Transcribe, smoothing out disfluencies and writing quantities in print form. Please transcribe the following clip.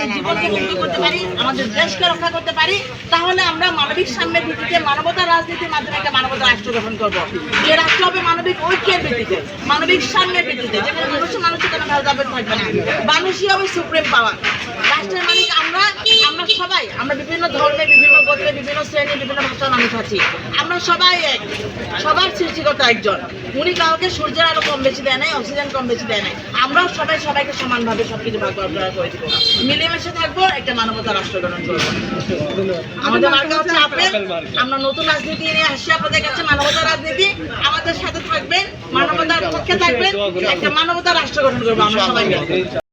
আমাদের জীবনকে মুক্ত করতে পারি, আমাদের দেশকে রক্ষা করতে পারি, তাহলে আমরা মানবিক সাম্যের ভিত্তিতে মানবতার রাজনীতির মাধ্যমে একটা মানবতার রাষ্ট্র গঠন করবো। যে রাষ্ট্র হবে মানবিক ঐক্যের ভিত্তিতে, মানবিক সাম্যের ভিত্তিতে, যেখানে মানুষের কোনো ভেদাভেদ থাকবে না। মানুষই হবে সুপ্রিম পাওয়ার। রাষ্ট্রের মালিক আমরা সবাই, আমরা বিভিন্ন ধর্মে, বিভিন্ন গোত্রে, বিভিন্ন শ্রেণী, বিভিন্ন ভাষার মানুষ আছি। আমরা সবাই এক, সবার সৃষ্টিকর্তা একজন। উনি কাউকে সূর্যের আলো কম বেশি দেয় নাই, অক্সিজেন কম বেশি দেয় নাই। আমরাও সবাই সবাইকে সমানভাবে সবকিছু ভাগ বন্টন করে দিব, মিলেমিশে থাকবো, একটা মানবতা রাষ্ট্র গঠন করবো। আমাদের মার্কা হচ্ছে আপেল। আমরা নতুন রাজনীতি নিয়ে আসছি আপনাদের কাছে, মানবতা রাজনীতি। আমাদের সাথে থাকবেন, মানবতার পক্ষে থাকবেন, একটা মানবতা রাষ্ট্র গঠন করবো আমরা সবাই মিলে।